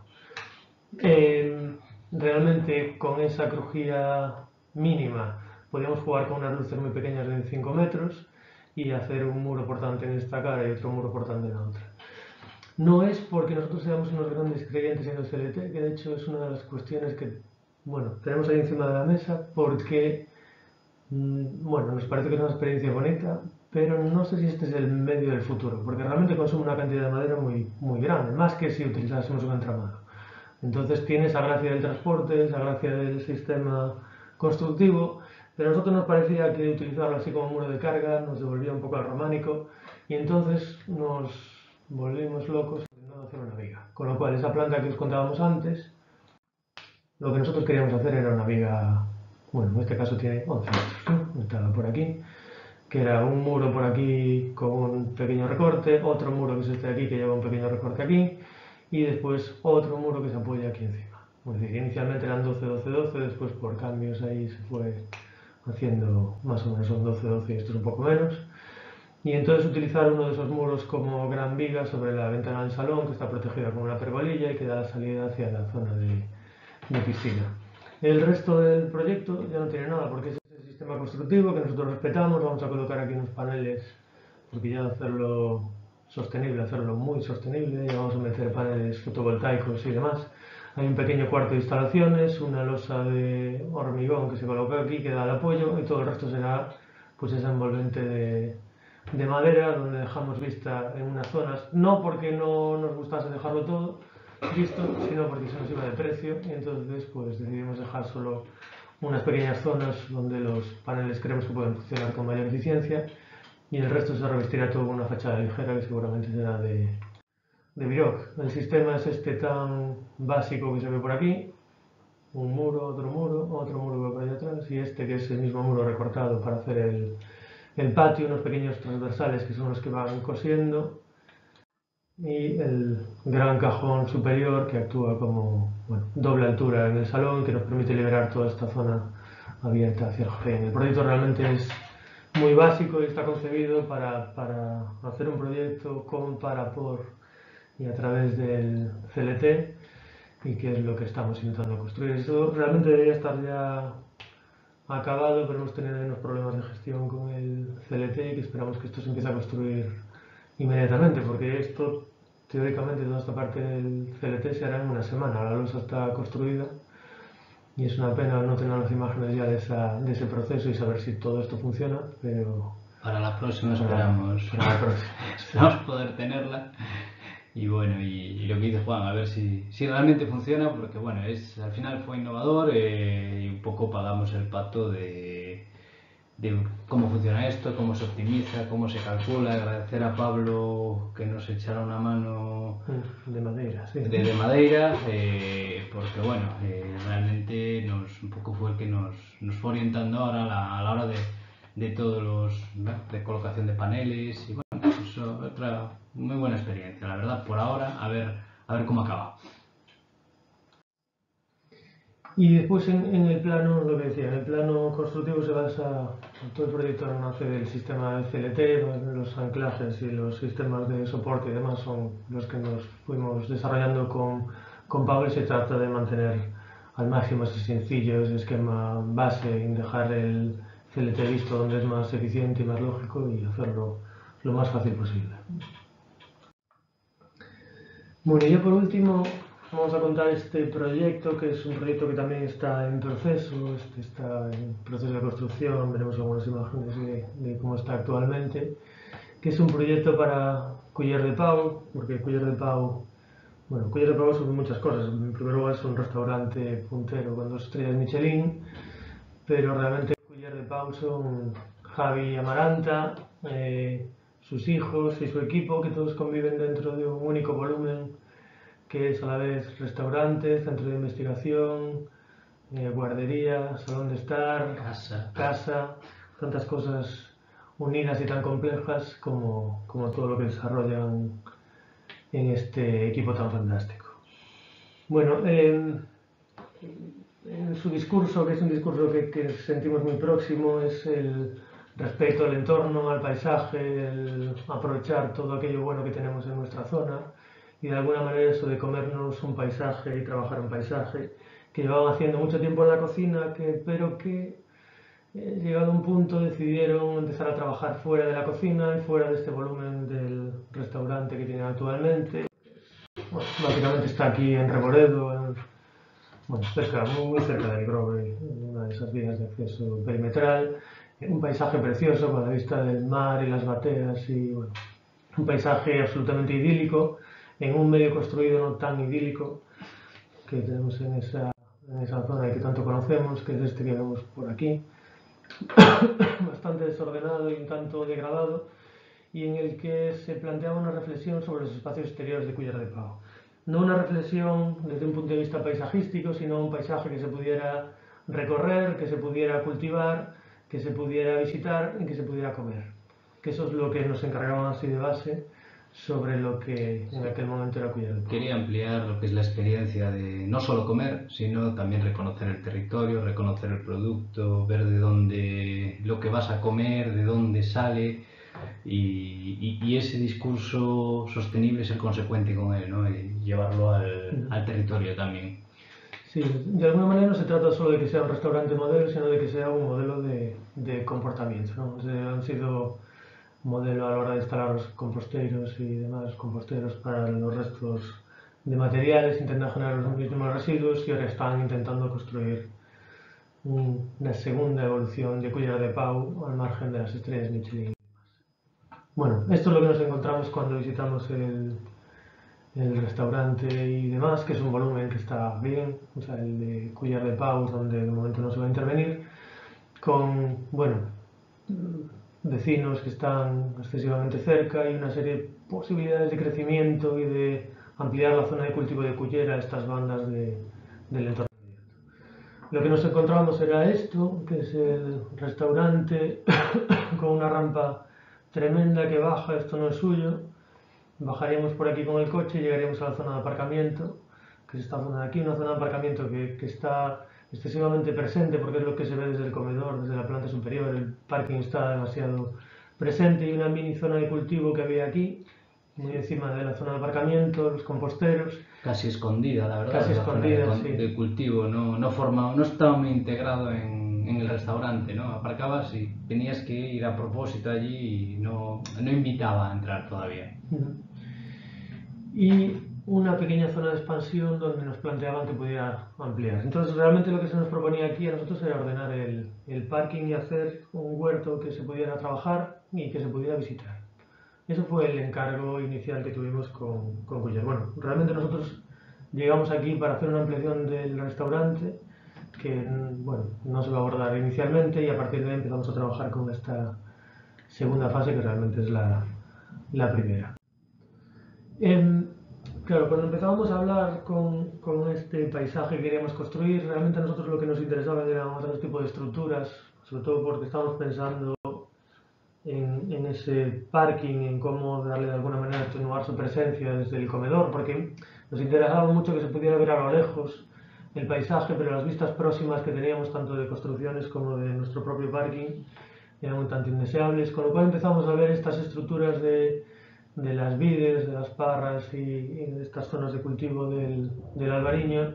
Realmente con esa crujía mínima podíamos jugar con unas luces muy pequeñas de 5 metros y hacer un muro portante en esta cara y otro muro portante en la otra. No es porque nosotros seamos unos grandes creyentes en el CLT, que de hecho es una de las cuestiones que tenemos ahí encima de la mesa, porque nos parece que es una experiencia bonita, pero no sé si este es el medio del futuro, porque realmente consume una cantidad de madera muy, muy grande, más que si utilizásemos un entramado. Entonces tiene esa gracia del transporte, esa gracia del sistema constructivo, pero a nosotros nos parecía que utilizarlo así como muro de carga nos devolvía un poco al románico, y entonces nos volvimos locos intentando hacer una viga. Con lo cual, esa planta que os contábamos antes, lo que nosotros queríamos hacer era una viga, en este caso tiene 11 metros, ¿no? Estaba por aquí, que era un muro por aquí con un pequeño recorte, otro muro que es este de aquí que lleva un pequeño recorte aquí, y después otro muro que se apoya aquí encima. Es decir, inicialmente eran 12, 12, 12, después por cambios ahí se fue haciendo más o menos un 12, 12 y esto es un poco menos. Y entonces utilizar uno de esos muros como gran viga sobre la ventana del salón, que está protegida con una pergolilla y que da la salida hacia la zona de piscina. El resto del proyecto ya no tiene nada, porque es ese sistema constructivo que nosotros respetamos. Vamos a colocar aquí unos paneles, porque ya hacerlo sostenible, hacerlo muy sostenible, y vamos a meter paneles fotovoltaicos y demás. Hay un pequeño cuarto de instalaciones, una losa de hormigón que se coloca aquí que da el apoyo, y todo el resto será pues esa envolvente de madera, donde dejamos vista en unas zonas, no porque no nos gustase dejarlo todo, visto, sino porque se nos iba de precio, y entonces pues decidimos dejar solo unas pequeñas zonas donde los paneles creemos que pueden funcionar con mayor eficiencia, y el resto se revestirá todo con una fachada ligera que seguramente será de Biroc. El sistema es este tan básico que se ve por aquí: un muro, otro muro por allá atrás, y este que es el mismo muro recortado para hacer el patio, unos pequeños transversales que son los que van cosiendo, y el gran cajón superior que actúa como doble altura en el salón, que nos permite liberar toda esta zona abierta hacia el jardín. El proyecto realmente es muy básico y está concebido para hacer un proyecto con, para, por y a través del CLT, y que es lo que estamos intentando construir. Esto realmente debería estar ya acabado, pero hemos tenido unos problemas de gestión con el CLT y que esperamos que esto se empiece a construir inmediatamente, porque esto, teóricamente, toda esta parte del CLT se hará en una semana. La losa está construida y es una pena no tener las imágenes ya de ese proceso y saber si todo esto funciona, pero Para la próxima esperamos, para la próxima. esperamos poder tenerla. Y bueno, y lo que dice Juan, a ver si realmente funciona, porque bueno, al final fue innovador, y un poco pagamos el pato de cómo funciona esto, cómo se optimiza, cómo se calcula. Agradecer a Pablo que nos echara una mano De madera, sí. de Madeira, porque bueno, realmente un poco fue el que nos fue orientando ahora a la hora de todos de colocación de paneles, y bueno, pues eso, otra muy buena experiencia, la verdad, por ahora, a ver cómo acaba. Y después en el plano, lo que decía, en el plano constructivo se basa todo el proyecto, nace del sistema de CLT, los anclajes y los sistemas de soporte y demás son los que nos fuimos desarrollando con Pablo, y se trata de mantener al máximo ese sencillo, ese esquema base, y dejar el CLT visto donde es más eficiente y más lógico, y hacerlo lo más fácil posible. Bueno, y ya por último vamos a contar este proyecto, que es un proyecto que también está en proceso, está en proceso de construcción. Veremos algunas imágenes de cómo está actualmente, que es un proyecto para Culler de Pau, porque Culler de Pau, bueno, Culler de Pau son muchas cosas. En primer lugar es un restaurante puntero con 2 estrellas Michelin, pero realmente Culler de Pau son Javi y Amaranta, sus hijos y su equipo, que todos conviven dentro de un único volumen, que es a la vez restaurante, centro de investigación, guardería, salón de estar, casa, tantas cosas unidas y tan complejas como todo lo que desarrollan en este equipo tan fantástico. Bueno, en su discurso, que es un discurso que sentimos muy próximo, es el respeto al entorno, al paisaje, el aprovechar todo aquello bueno que tenemos en nuestra zona, y de alguna manera eso de comernos un paisaje y trabajar un paisaje, que llevaban haciendo mucho tiempo en la cocina, pero que llegado a un punto decidieron empezar a trabajar fuera de la cocina y fuera de este volumen del restaurante que tienen actualmente. Bueno, básicamente está aquí en Reboredo, muy cerca del Grove, una de esas vías de acceso perimetral. Un paisaje precioso con la vista del mar y las bateas, y bueno, un paisaje absolutamente idílico en un medio construido no tan idílico que tenemos en esa zona y que tanto conocemos, que es este que vemos por aquí, bastante desordenado y un tanto degradado, y en el que se planteaba una reflexión sobre los espacios exteriores de Culler de Pau. No una reflexión desde un punto de vista paisajístico, sino un paisaje que se pudiera recorrer, que se pudiera cultivar, que se pudiera visitar y que se pudiera comer. Que eso es lo que nos encargaban así de base sobre lo que en aquel momento era Culler de Pau. Quería ampliar lo que es la experiencia de no solo comer, sino también reconocer el territorio, reconocer el producto, ver de dónde lo que vas a comer, de dónde sale, y ese discurso sostenible, ser consecuente con él, ¿no? Y llevarlo al territorio también. Sí, de alguna manera no se trata solo de que sea un restaurante modelo, sino de que sea un modelo de comportamiento, ¿no? Han sido modelo a la hora de instalar los composteiros y demás composteros para los restos de materiales, intentan generar los mismos residuos, y ahora están intentando construir una segunda evolución de Culler de Pau al margen de las estrellas Michelin. Bueno, esto es lo que nos encontramos cuando visitamos el el restaurante y demás, que es un volumen que está bien, o sea, el de Cullar de Paus, donde de momento no se va a intervenir, con, bueno, vecinos que están excesivamente cerca y una serie de posibilidades de crecimiento y de ampliar la zona de cultivo de Cullera a estas bandas del entorno. Lo que nos encontramos era esto, que es el restaurante con una rampa tremenda que baja, esto no es suyo. Bajaríamos por aquí con el coche y llegaríamos a la zona de aparcamiento, que es esta zona de aquí, una zona de aparcamiento que está excesivamente presente porque es lo que se ve desde el comedor, desde la planta superior. El parking está demasiado presente y una mini zona de cultivo que había aquí, muy encima de la zona de aparcamiento, los composteros. Casi escondida, la verdad, Casi la zona escondida, sí. de cultivo, no estaba muy integrado en el restaurante, ¿no? Aparcabas y tenías que ir a propósito allí y no invitaba a entrar todavía. Y una pequeña zona de expansión donde nos planteaban que pudiera ampliar. Entonces realmente lo que se nos proponía aquí a nosotros era ordenar el parking y hacer un huerto que se pudiera trabajar y que se pudiera visitar. Eso fue el encargo inicial que tuvimos con Culler. Bueno, realmente nosotros llegamos aquí para hacer una ampliación del restaurante que, bueno, no se va a abordar inicialmente y a partir de ahí empezamos a trabajar con esta segunda fase que realmente es la primera. Claro, cuando empezábamos a hablar con este paisaje que queríamos construir, realmente a nosotros lo que nos interesaba eran otro tipo de estructuras, sobre todo porque estábamos pensando en ese parking, en cómo darle de alguna manera atenuar su presencia desde el comedor, porque nos interesaba mucho que se pudiera ver a lo lejos el paisaje, pero las vistas próximas que teníamos tanto de construcciones como de nuestro propio parking eran un tanto indeseables, con lo cual empezamos a ver estas estructuras de las vides, de las parras y de estas zonas de cultivo del albariño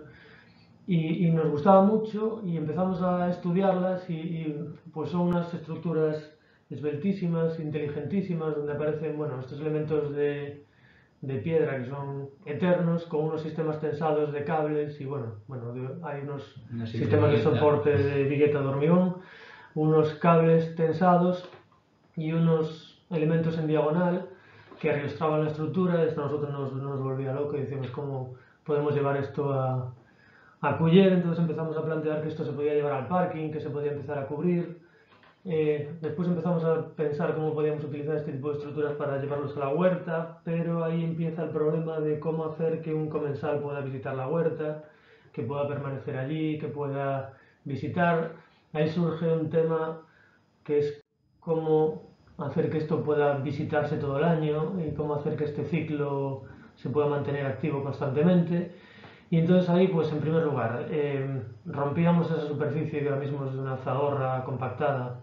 y nos gustaba mucho y empezamos a estudiarlas y pues son unas estructuras esbeltísimas, inteligentísimas, donde aparecen bueno, estos elementos de piedra que son eternos, con unos sistemas tensados de cables y bueno hay unos sistemas de soporte de vigueta de hormigón, unos cables tensados y unos elementos en diagonal que arrastraban la estructura. Esto a nosotros nos volvía loco y decíamos cómo podemos llevar esto a Culler. Entonces empezamos a plantear que esto se podía llevar al parking, que se podía empezar a cubrir. Después empezamos a pensar cómo podíamos utilizar este tipo de estructuras para llevarlos a la huerta, pero ahí empieza el problema de cómo hacer que un comensal pueda visitar la huerta, que pueda permanecer allí, que pueda visitar. Ahí surge un tema que es cómo hacer que esto pueda visitarse todo el año y cómo hacer que este ciclo se pueda mantener activo constantemente. Y entonces ahí, pues en primer lugar, rompíamos esa superficie que ahora mismo es una zahorra compactada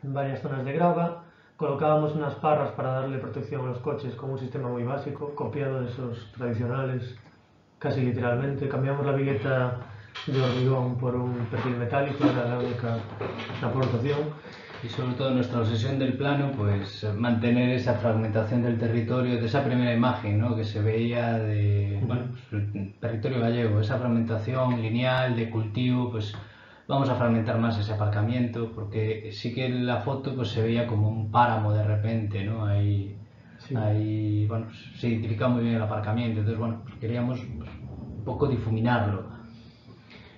en varias zonas de grava, colocábamos unas parras para darle protección a los coches con un sistema muy básico, copiado de esos tradicionales, casi literalmente. Cambiamos la vigueta de hormigón por un perfil metálico, era la única aportación. Y sobre todo nuestra obsesión del plano, pues mantener esa fragmentación del territorio, de esa primera imagen, ¿no? Que se veía de bueno, pues, el territorio gallego, esa fragmentación lineal de cultivo, pues vamos a fragmentar más ese aparcamiento, porque sí que en la foto pues se veía como un páramo de repente, ¿no? Ahí, sí. Ahí bueno, pues, se identifica muy bien el aparcamiento, entonces bueno, pues queríamos pues, un poco difuminarlo.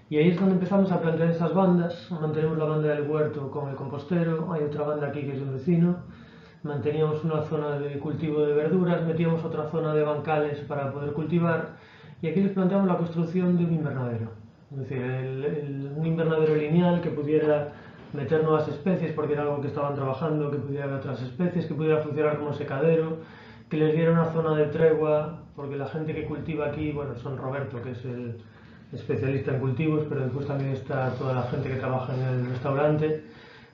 Y ahí es donde empezamos a plantear esas bandas. Mantenemos la banda del huerto con el compostero, hay otra banda aquí que es de un vecino, manteníamos una zona de cultivo de verduras, metíamos otra zona de bancales para poder cultivar y aquí les planteamos la construcción de un invernadero. Es decir, un invernadero lineal que pudiera meter nuevas especies porque era algo que estaban trabajando, que pudiera haber otras especies, que pudiera funcionar como secadero, que les diera una zona de tregua, porque la gente que cultiva aquí, bueno, son Roberto, que es el especialista en cultivos, pero después también está toda la gente que trabaja en el restaurante,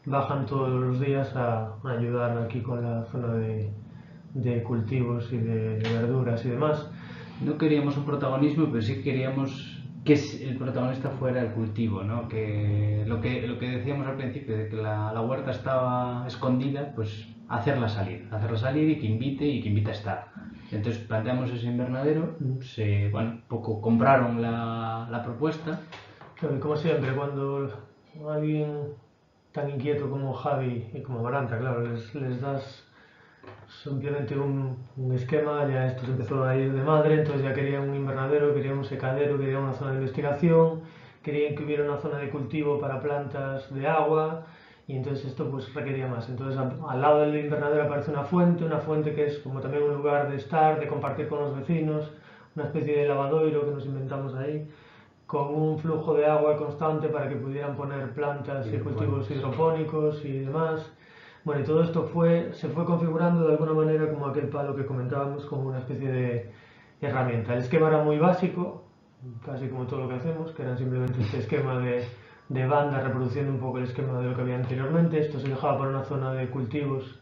bajan todos los días a ayudar aquí con la zona de cultivos y de verduras y demás. No queríamos un protagonismo, pero sí queríamos que el protagonista fuera el cultivo, ¿no? Que lo que decíamos al principio, de que la huerta estaba escondida, pues hacerla salir y que invite a estar. Entonces planteamos ese invernadero, bueno, poco compraron la propuesta. Claro, y como siempre, cuando alguien tan inquieto como Javi y como Maranta, claro, les das simplemente un esquema, ya esto se empezó a ir de madre, entonces ya querían un invernadero, querían un secadero, querían una zona de investigación, querían que hubiera una zona de cultivo para plantas de agua, y entonces esto pues requería más. Entonces al lado del invernadero aparece una fuente que es como también un lugar de estar, de compartir con los vecinos, una especie de lavadoiro que nos inventamos ahí, con un flujo de agua constante para que pudieran poner plantas y cultivos hidropónicos y demás. Bueno, y todo esto se fue configurando de alguna manera como aquel palo que comentábamos, como una especie de herramienta. El esquema era muy básico, casi como todo lo que hacemos, que era simplemente este esquema de banda reproduciendo un poco el esquema de lo que había anteriormente. Esto se dejaba para una zona de cultivos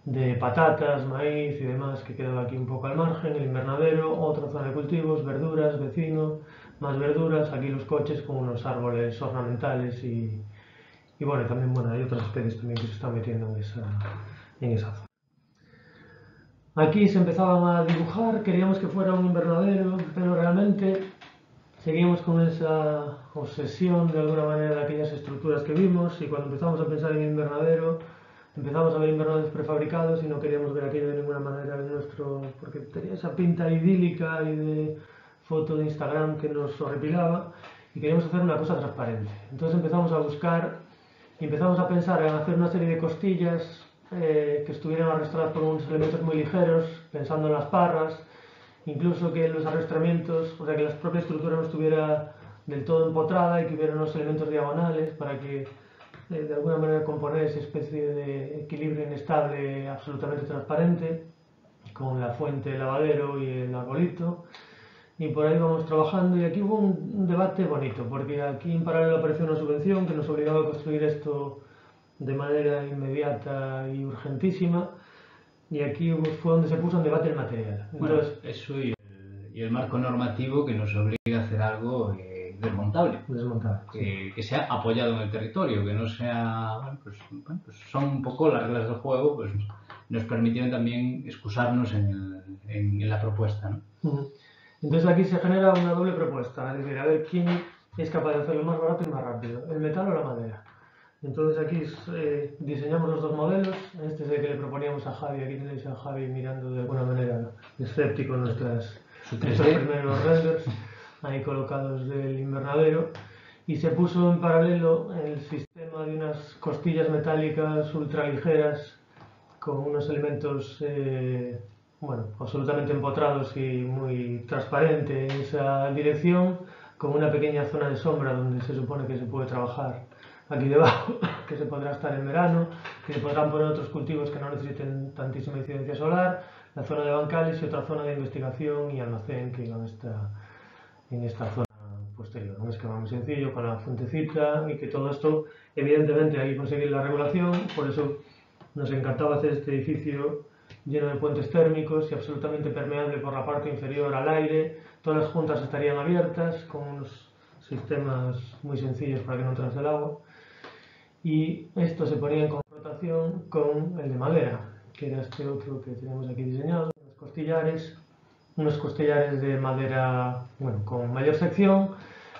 de patatas, maíz y demás, que quedaba aquí un poco al margen, el invernadero, otra zona de cultivos, verduras, vecino, más verduras, aquí los coches con unos árboles ornamentales y bueno, también bueno, hay otras especies también que se están metiendo en esa zona. Aquí se empezaban a dibujar, queríamos que fuera un invernadero, pero realmente seguimos con esa obsesión de alguna manera de aquellas estructuras que vimos, y cuando empezamos a pensar en invernadero, empezamos a ver invernaderos prefabricados y no queríamos ver aquello de ninguna manera en nuestro, porque tenía esa pinta idílica y de foto de Instagram que nos horripilaba, y queríamos hacer una cosa transparente. Entonces empezamos a buscar y empezamos a pensar en hacer una serie de costillas que estuvieran arrastradas por unos elementos muy ligeros, pensando en las parras, incluso que los arrastramientos, o sea, que la propia estructura no estuviera del todo empotrada y que hubiera unos elementos diagonales para que de alguna manera componer esa especie de equilibrio inestable absolutamente transparente, con la fuente, el lavadero y el arbolito. Y por ahí vamos trabajando, y aquí hubo un debate bonito, porque aquí en paralelo apareció una subvención que nos obligaba a construir esto de manera inmediata y urgentísima, y aquí fue donde se puso en debate el material. Entonces, bueno, eso y el marco normativo que nos obliga a hacer algo desmontable. Que sea apoyado en el territorio, que no sea... Bueno, pues son un poco las reglas del juego, pues nos permitieron también excusarnos en la propuesta, ¿no? Entonces aquí se genera una doble propuesta, es decir, a ver quién es capaz de hacerlo más barato y más rápido, el metal o la madera. Entonces aquí diseñamos los dos modelos. Este es el que le proponíamos a Javi. Aquí tenéis a Javi mirando de alguna manera escéptico nuestros primeros renders ahí colocados del invernadero, y se puso en paralelo el sistema de unas costillas metálicas ultraligeras con unos elementos bueno, absolutamente empotrados y muy transparente en esa dirección, con una pequeña zona de sombra donde se supone que se puede trabajar aquí debajo, que se podrá estar en verano, que se podrán poner otros cultivos que no necesiten tantísima incidencia solar, la zona de bancales y otra zona de investigación y almacén que iban en esta zona posterior. Un esquema muy sencillo con la fuentecita, y que todo esto, evidentemente, hay que conseguir la regulación, por eso nos encantaba hacer este edificio lleno de puentes térmicos y absolutamente permeable por la parte inferior al aire. Todas las juntas estarían abiertas con unos sistemas muy sencillos para que no entrase el agua, y esto se ponía en confrontación con el de madera, que era este otro que tenemos aquí diseñado, unos costillares de madera, bueno, con mayor sección,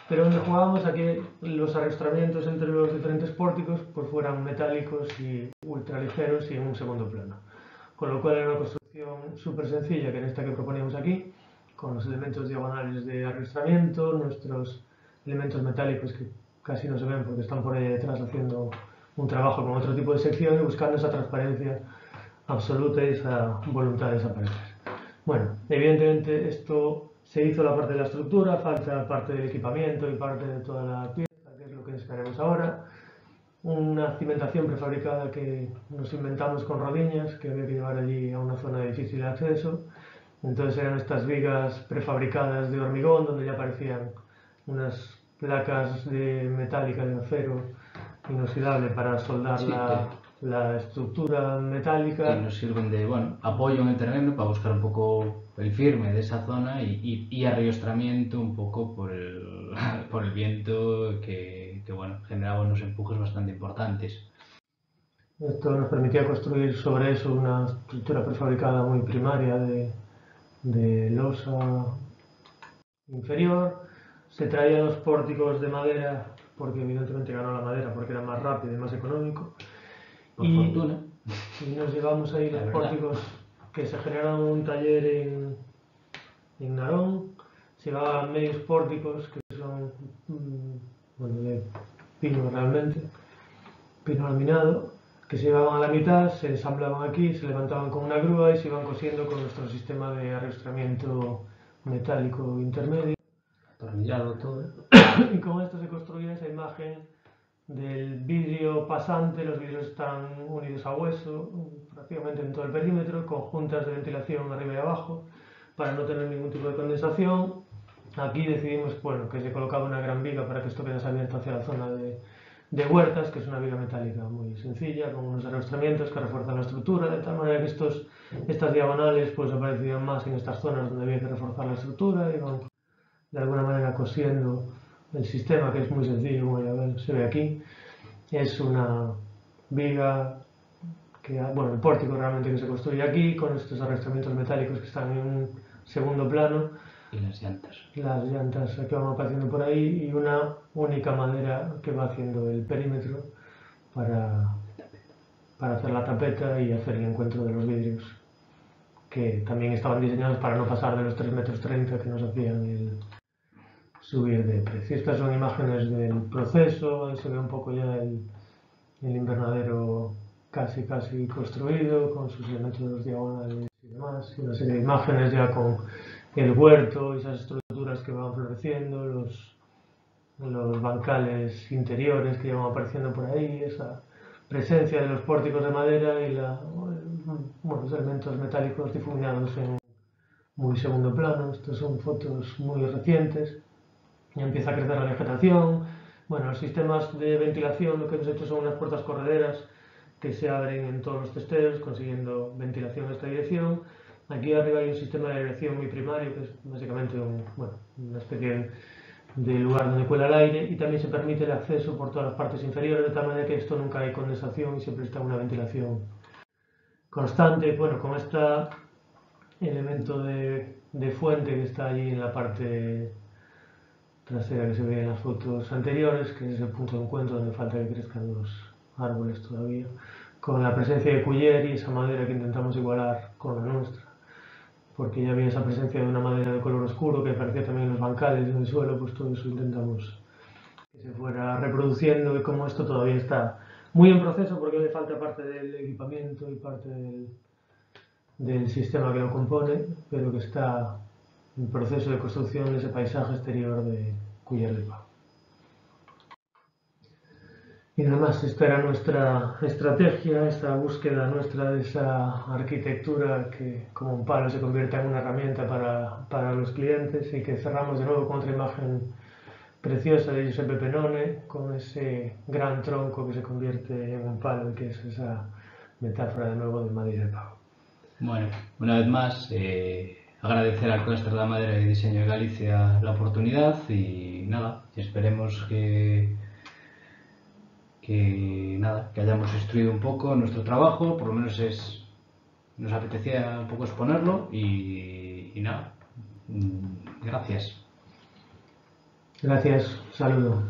pero donde jugábamos a que los arrastramientos entre los diferentes pórticos pues fueran metálicos y ultraligeros y en un segundo plano. Con lo cual era una construcción súper sencilla, que era esta que proponíamos aquí, con los elementos diagonales de arrastramiento, nuestros elementos metálicos que casi no se ven porque están por ahí detrás haciendo un trabajo con otro tipo de sección y buscando esa transparencia absoluta y esa voluntad de desaparecer. Bueno, evidentemente esto se hizo la parte de la estructura, falta parte del equipamiento y parte de toda la pieza, que es lo que enseñaremos ahora. Una cimentación prefabricada que nos inventamos con rodillas, que había que llevar allí a una zona de difícil acceso. Entonces eran estas vigas prefabricadas de hormigón, donde ya aparecían unas placas de metálica de acero inoxidable para soldar la estructura metálica. Que nos sirven de apoyo en el terreno para buscar un poco el firme de esa zona y arriostramiento un poco por el viento que generaba unos empujes bastante importantes. Esto nos permitía construir sobre eso una estructura prefabricada muy primaria de losa inferior. Se traían los pórticos de madera porque evidentemente ganó la madera porque era más rápido y más económico. Por fortuna. Y nos llevamos ahí los pórticos que se generaron en un taller en Narón. Se llevaban medios pórticos que son bueno, de pino realmente, pino laminado, que se llevaban a la mitad, se ensamblaban aquí, se levantaban con una grúa y se iban cosiendo con nuestro sistema de arrastramiento metálico intermedio, Atornillado todo. y con esto se construía esa imagen del vidrio pasante. Los vidrios están unidos a hueso prácticamente en todo el perímetro, con juntas de ventilación arriba y abajo para no tener ningún tipo de condensación. Aquí decidimos bueno, que se colocaba una gran viga para que esto quedase abierto hacia la zona de huertas, que es una viga metálica muy sencilla, con unos arrastramientos que refuerzan la estructura, de tal manera que estas diagonales pues aparecían más en estas zonas donde había que reforzar la estructura, y van de alguna manera cosiendo el sistema, que es muy sencillo, como ya se ve aquí. Es una viga que, bueno, el pórtico realmente que se construye aquí, con estos arrastramientos metálicos que están en un segundo plano. Y las llantas. Las llantas que van apareciendo por ahí, y una única madera que va haciendo el perímetro para hacer la tapeta y hacer el encuentro de los vidrios, que también estaban diseñados para no pasar de los 3,30 m que nos hacían el subir de precio. Estas son imágenes del proceso. Ahí se ve un poco ya el invernadero casi construido, con sus elementos diagonales y demás, y una serie de imágenes ya con el huerto y esas estructuras que van floreciendo, los bancales interiores que van apareciendo por ahí, esa presencia de los pórticos de madera y los elementos metálicos difuminados en muy segundo plano. Estas son fotos muy recientes. Ya empieza a crecer la vegetación. Bueno, los sistemas de ventilación, lo que hemos hecho son unas puertas correderas que se abren en todos los testeros, consiguiendo ventilación en esta dirección. Aquí arriba hay un sistema de aireación muy primario, que es básicamente una especie de lugar donde cuela el aire, y también se permite el acceso por todas las partes inferiores, de tal manera que esto nunca hay condensación y siempre está una ventilación constante. Bueno, con este elemento de fuente que está allí en la parte trasera, que se ve en las fotos anteriores, que es el punto de encuentro donde falta que crezcan los árboles todavía, con la presencia de cuyer y esa madera que intentamos igualar con la nuestra, porque ya había esa presencia de una madera de color oscuro que aparecía también en los bancales y en el suelo. Pues todo eso intentamos que se fuera reproduciendo, y como esto todavía está muy en proceso, porque le falta parte del equipamiento y parte del sistema que lo compone, pero que está en proceso de construcción de ese paisaje exterior de Culler del Pau. Y nada más, esta era nuestra estrategia, esta búsqueda nuestra de esa arquitectura que como un palo se convierte en una herramienta para los clientes, y que cerramos de nuevo con otra imagen preciosa de Giuseppe Pennone, con ese gran tronco que se convierte en un palo, y que es esa metáfora de nuevo de Madrid del Pau. Bueno, una vez más, agradecer al Clúster de la Madera y Diseño de Galicia la oportunidad, y nada, esperemos que hayamos instruido un poco nuestro trabajo. Por lo menos nos apetecía un poco exponerlo, y nada, gracias. Gracias, saludo.